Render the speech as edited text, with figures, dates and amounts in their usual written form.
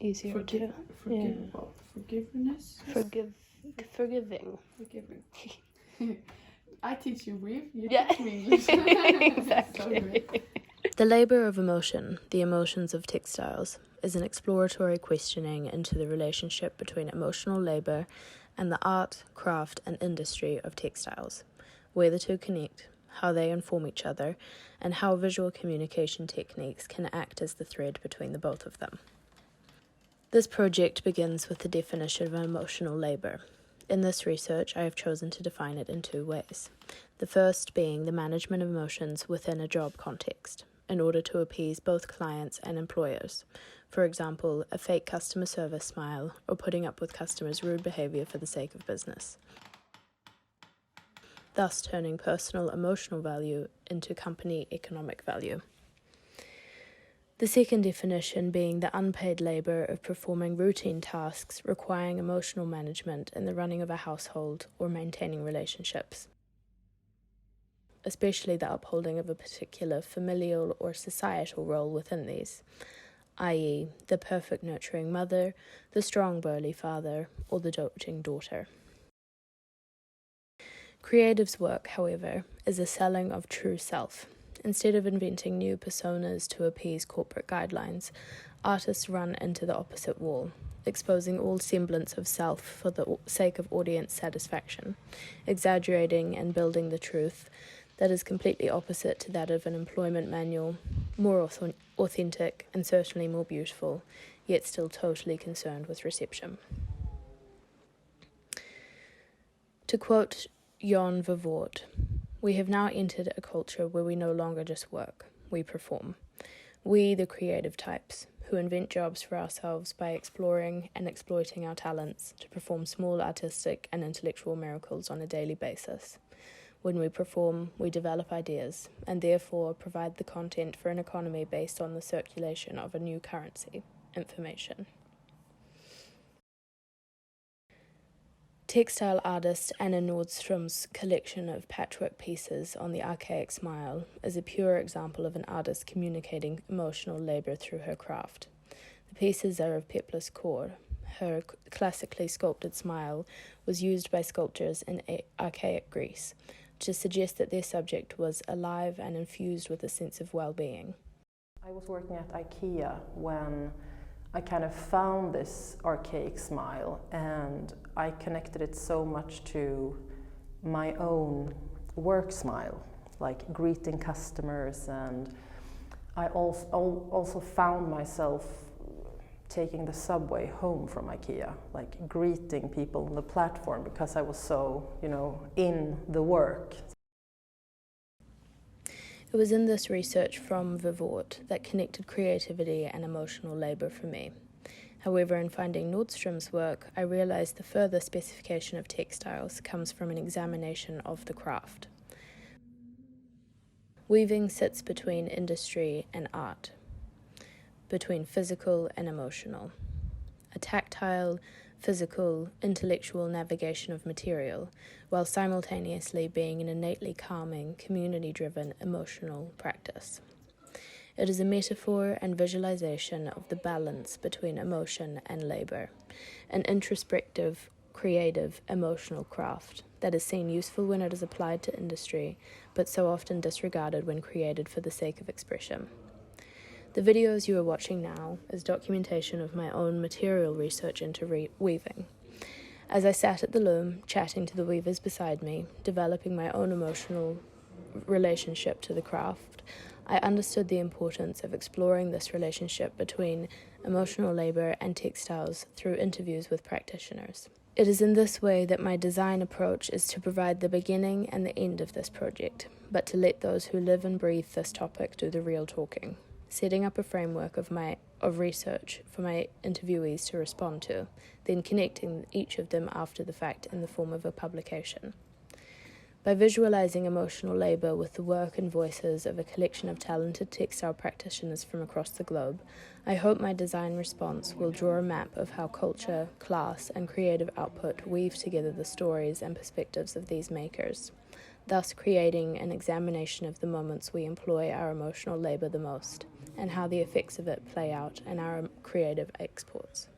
easier to... Forgiveness? Forgiving. I teach you weave, you Yeah. teach me English. Exactly. The labour of emotion, the emotions of textiles, is an exploratory questioning into the relationship between emotional labour and the art, craft and industry of textiles, where the two connect, how they inform each other, and how visual communication techniques can act as the thread between the both of them. This project begins with the definition of emotional labour. In this research, I have chosen to define it in two ways. The first being the management of emotions within a job context, in order to appease both clients and employers. For example, a fake customer service smile or putting up with customers' rude behaviour for the sake of business, thus turning personal emotional value into company economic value. The second definition being the unpaid labour of performing routine tasks requiring emotional management in the running of a household or maintaining relationships, especially the upholding of a particular familial or societal role within these, i.e. the perfect nurturing mother, the strong burly father, or the doting daughter. Creative's work, however, is a selling of true self. Instead of inventing new personas to appease corporate guidelines, artists run into the opposite wall, exposing all semblance of self for the sake of audience satisfaction, exaggerating and building the truth that is completely opposite to that of an employment manual, more authentic and certainly more beautiful, yet still totally concerned with reception. To quote Jan Vervoort, "We have now entered a culture where we no longer just work, we perform. We, the creative types, who invent jobs for ourselves by exploring and exploiting our talents to perform small artistic and intellectual miracles on a daily basis. When we perform, we develop ideas, and therefore provide the content for an economy based on the circulation of a new currency, information." Textile artist Anna Nordstrom's collection of patchwork pieces on the archaic smile is a pure example of an artist communicating emotional labour through her craft. The pieces are of pepless core. Her classically sculpted smile was used by sculptors in archaic Greece to suggest that their subject was alive and infused with a sense of well-being. I was working at IKEA when I kind of found this archaic smile, and I connected it so much to my own work smile, like greeting customers, and I also found myself taking the subway home from IKEA, like greeting people on the platform because I was so, in the work. It was in this research from Vervoort that connected creativity and emotional labour for me. However, in finding Nordstrom's work, I realised the further specification of textiles comes from an examination of the craft. Weaving sits between industry and art, between physical and emotional. A tactile, physical, intellectual navigation of material, while simultaneously being an innately calming, community-driven, emotional practice. It is a metaphor and visualization of the balance between emotion and labor, an introspective, creative, emotional craft that is seen useful when it is applied to industry, but so often disregarded when created for the sake of expression. The videos you are watching now is documentation of my own material research into weaving. As I sat at the loom, chatting to the weavers beside me, developing my own emotional relationship to the craft, I understood the importance of exploring this relationship between emotional labour and textiles through interviews with practitioners. It is in this way that my design approach is to provide the beginning and the end of this project, but to let those who live and breathe this topic do the real talking, setting up a framework of research for my interviewees to respond to, then connecting each of them after the fact in the form of a publication. By visualizing emotional labor with the work and voices of a collection of talented textile practitioners from across the globe, I hope my design response will draw a map of how culture, class, and creative output weave together the stories and perspectives of these makers, thus creating an examination of the moments we employ our emotional labour the most, and how the effects of it play out in our creative exports.